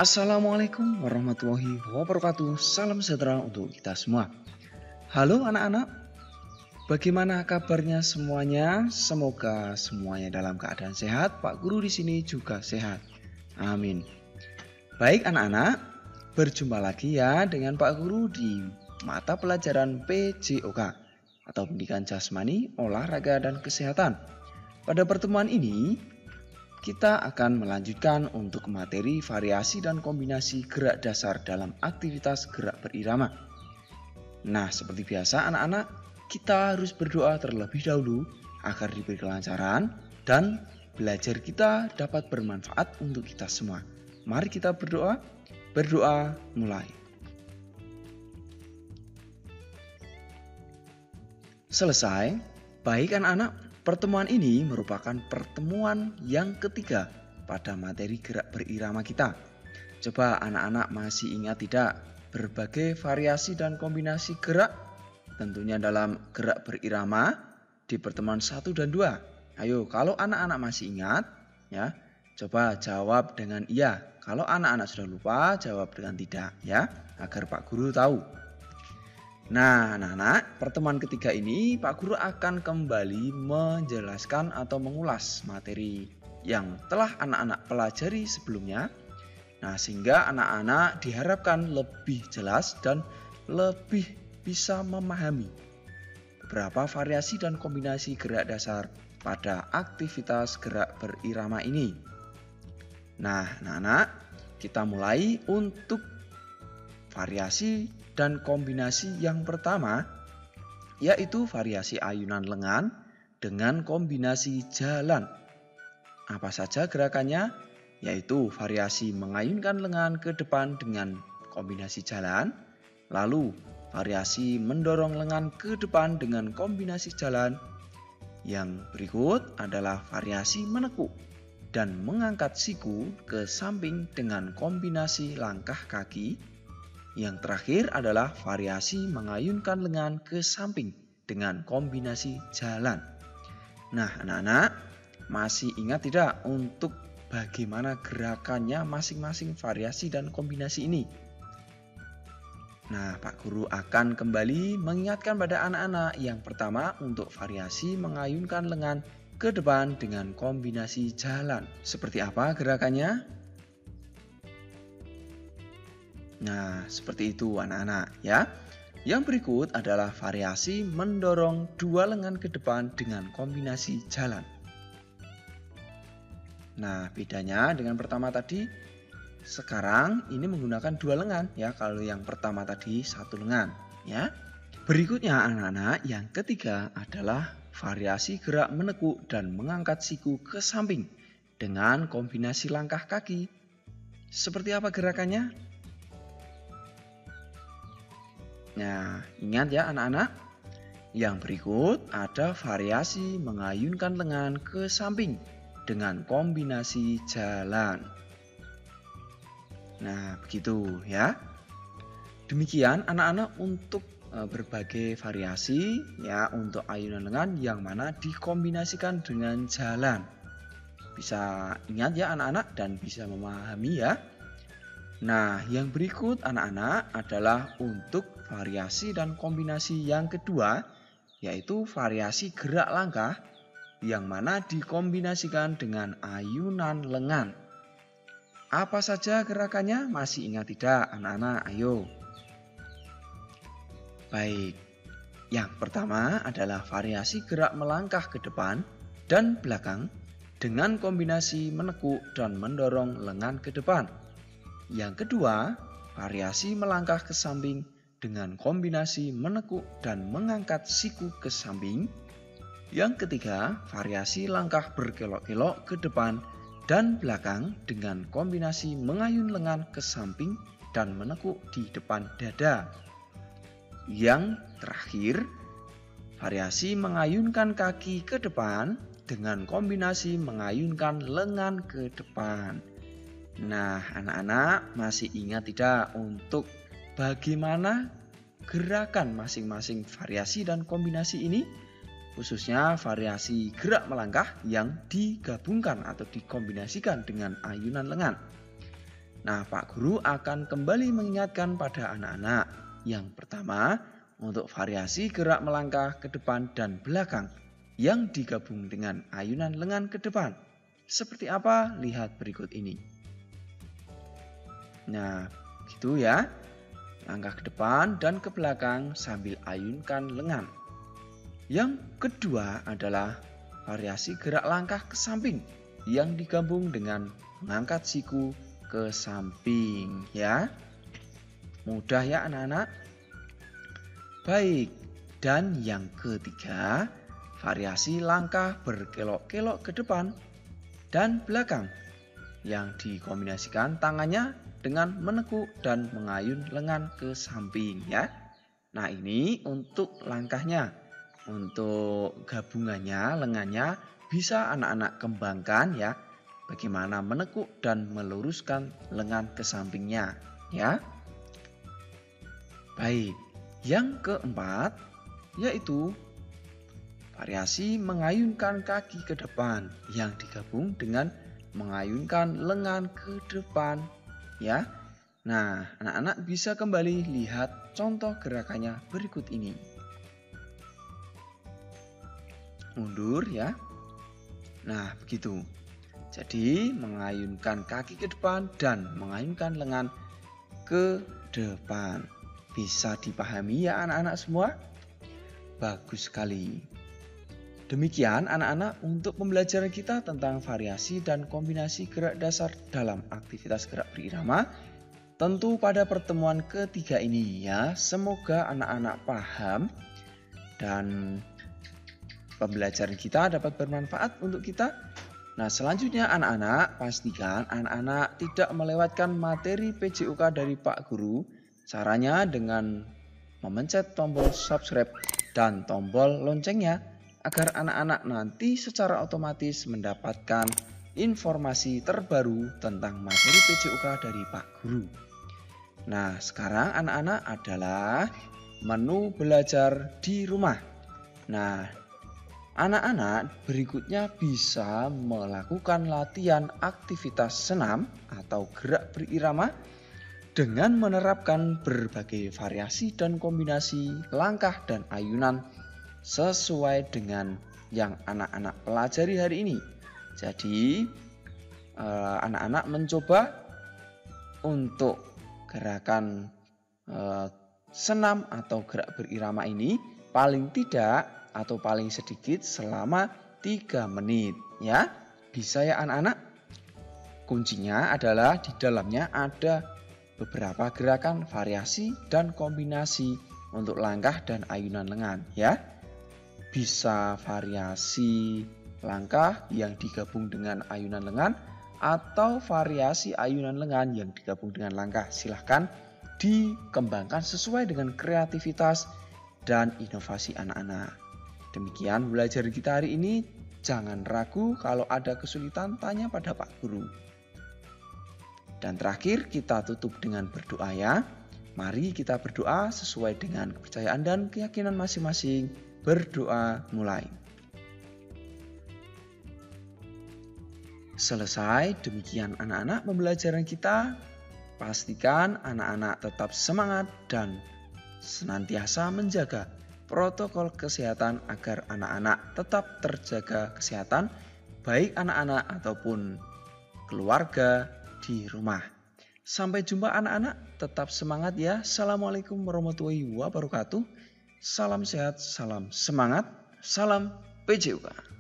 Assalamualaikum warahmatullahi wabarakatuh. Salam sejahtera untuk kita semua. Halo anak-anak, bagaimana kabarnya semuanya? Semoga semuanya dalam keadaan sehat. Pak Guru di sini juga sehat. Amin. Baik anak-anak, berjumpa lagi ya dengan Pak Guru di mata pelajaran PJOK atau Pendidikan Jasmani, Olahraga dan Kesehatan. Pada pertemuan ini kita akan melanjutkan untuk materi variasi dan kombinasi gerak dasar dalam aktivitas gerak berirama. Nah, seperti biasa anak-anak, kita harus berdoa terlebih dahulu agar diberi kelancaran dan belajar kita dapat bermanfaat untuk kita semua. Mari kita berdoa. Berdoa mulai. Selesai. Baik anak-anak. Pertemuan ini merupakan pertemuan yang ketiga pada materi gerak berirama kita. Coba anak-anak masih ingat tidak berbagai variasi dan kombinasi gerak tentunya dalam gerak berirama di pertemuan 1 dan 2. Ayo kalau anak-anak masih ingat ya, coba jawab dengan iya. Kalau anak-anak sudah lupa jawab dengan tidak ya, agar Pak Guru tahu. Nah anak-anak, pertemuan ketiga ini Pak Guru akan kembali menjelaskan atau mengulas materi yang telah anak-anak pelajari sebelumnya. Nah sehingga anak-anak diharapkan lebih jelas dan lebih bisa memahami beberapa variasi dan kombinasi gerak dasar pada aktivitas gerak berirama ini. Nah anak-anak, kita mulai untuk variasi dan kombinasi yang pertama yaitu variasi ayunan lengan dengan kombinasi jalan. Apa saja gerakannya? Yaitu variasi mengayunkan lengan ke depan dengan kombinasi jalan, lalu variasi mendorong lengan ke depan dengan kombinasi jalan. Yang berikut adalah variasi menekuk dan mengangkat siku ke samping dengan kombinasi langkah kaki. Yang terakhir adalah variasi mengayunkan lengan ke samping dengan kombinasi jalan. Nah anak-anak, masih ingat tidak untuk bagaimana gerakannya masing-masing variasi dan kombinasi ini? Nah Pak Guru akan kembali mengingatkan pada anak-anak yang pertama untuk variasi mengayunkan lengan ke depan dengan kombinasi jalan. Seperti apa gerakannya? Nah, seperti itu anak-anak ya. Yang berikut adalah variasi mendorong dua lengan ke depan dengan kombinasi jalan. Nah, bedanya dengan pertama tadi, sekarang ini menggunakan dua lengan ya. Kalau yang pertama tadi satu lengan ya. Berikutnya anak-anak, yang ketiga adalah variasi gerak menekuk dan mengangkat siku ke samping dengan kombinasi langkah kaki. Seperti apa gerakannya? Nah, ingat ya anak-anak. Yang berikut ada variasi mengayunkan lengan ke samping dengan kombinasi jalan. Nah, begitu ya. Demikian anak-anak untuk berbagai variasi ya untuk ayunan lengan yang mana dikombinasikan dengan jalan. Bisa ingat ya anak-anak dan bisa memahami ya. Nah, yang berikut anak-anak adalah untuk variasi dan kombinasi yang kedua, yaitu variasi gerak langkah yang mana dikombinasikan dengan ayunan lengan. Apa saja gerakannya? Masih ingat tidak anak-anak? Ayo. Baik, yang pertama adalah variasi gerak melangkah ke depan dan belakang dengan kombinasi menekuk dan mendorong lengan ke depan. Yang kedua, variasi melangkah ke samping dengan kombinasi menekuk dan mengangkat siku ke samping. Yang ketiga, variasi langkah berkelok-kelok ke depan dan belakang dengan kombinasi mengayun lengan ke samping dan menekuk di depan dada. Yang terakhir, variasi mengayunkan kaki ke depan dengan kombinasi mengayunkan lengan ke depan. Nah, anak-anak masih ingat tidak untuk bagaimana gerakan masing-masing variasi dan kombinasi ini, khususnya variasi gerak melangkah yang digabungkan atau dikombinasikan dengan ayunan lengan. Nah, Pak Guru akan kembali mengingatkan pada anak-anak. Yang pertama, untuk variasi gerak melangkah ke depan dan belakang yang digabung dengan ayunan lengan ke depan. Seperti apa? Lihat berikut ini. Nah, gitu ya. Langkah ke depan dan ke belakang sambil ayunkan lengan. Yang kedua adalah variasi gerak langkah ke samping yang digabung dengan mengangkat siku ke samping ya. Mudah ya anak-anak? Baik, dan yang ketiga, variasi langkah berkelok-kelok ke depan dan belakang yang dikombinasikan tangannya dengan menekuk dan mengayun lengan ke samping ya. Nah, ini untuk langkahnya. Untuk gabungannya, lengannya bisa anak-anak kembangkan ya. Bagaimana menekuk dan meluruskan lengan ke sampingnya ya. Baik, yang keempat yaitu variasi mengayunkan kaki ke depan yang digabung dengan mengayunkan lengan ke depan ya. Nah, anak-anak bisa kembali lihat contoh gerakannya berikut ini. Mundur ya. Nah, begitu. Jadi, mengayunkan kaki ke depan dan mengayunkan lengan ke depan. Bisa dipahami ya anak-anak semua? Bagus sekali. Demikian anak-anak untuk pembelajaran kita tentang variasi dan kombinasi gerak dasar dalam aktivitas gerak berirama. Tentu pada pertemuan ketiga ini ya, semoga anak-anak paham dan pembelajaran kita dapat bermanfaat untuk kita. Nah, selanjutnya anak-anak pastikan anak-anak tidak melewatkan materi PJUK dari Pak Guru. Caranya dengan memencet tombol subscribe dan tombol loncengnya agar anak-anak nanti secara otomatis mendapatkan informasi terbaru tentang materi PJUK dari Pak Guru. Nah, sekarang anak-anak adalah menu belajar di rumah. Nah, anak-anak berikutnya bisa melakukan latihan aktivitas senam atau gerak berirama dengan menerapkan berbagai variasi dan kombinasi langkah dan ayunan sesuai dengan yang anak-anak pelajari hari ini. Jadi, anak-anak mencoba untuk gerakan senam atau gerak berirama ini paling tidak atau paling sedikit selama 3 menit ya. Bisa ya anak-anak? Kuncinya adalah di dalamnya ada beberapa gerakan variasi dan kombinasi untuk langkah dan ayunan lengan ya. Bisa variasi langkah yang digabung dengan ayunan lengan atau variasi ayunan lengan yang digabung dengan langkah. Silahkan dikembangkan sesuai dengan kreativitas dan inovasi anak-anak. Demikian belajar kita hari ini. Jangan ragu kalau ada kesulitan tanya pada Pak Guru. Dan terakhir kita tutup dengan berdoa ya. Mari kita berdoa sesuai dengan kepercayaan dan keyakinan masing-masing. Berdoa mulai. Selesai, demikian anak-anak pembelajaran kita. Pastikan anak-anak tetap semangat dan senantiasa menjaga protokol kesehatan agar anak-anak tetap terjaga kesehatan, baik anak-anak ataupun keluarga di rumah. Sampai jumpa anak-anak, tetap semangat ya. Assalamualaikum warahmatullahi wabarakatuh. Salam sehat, salam semangat, salam PJUK.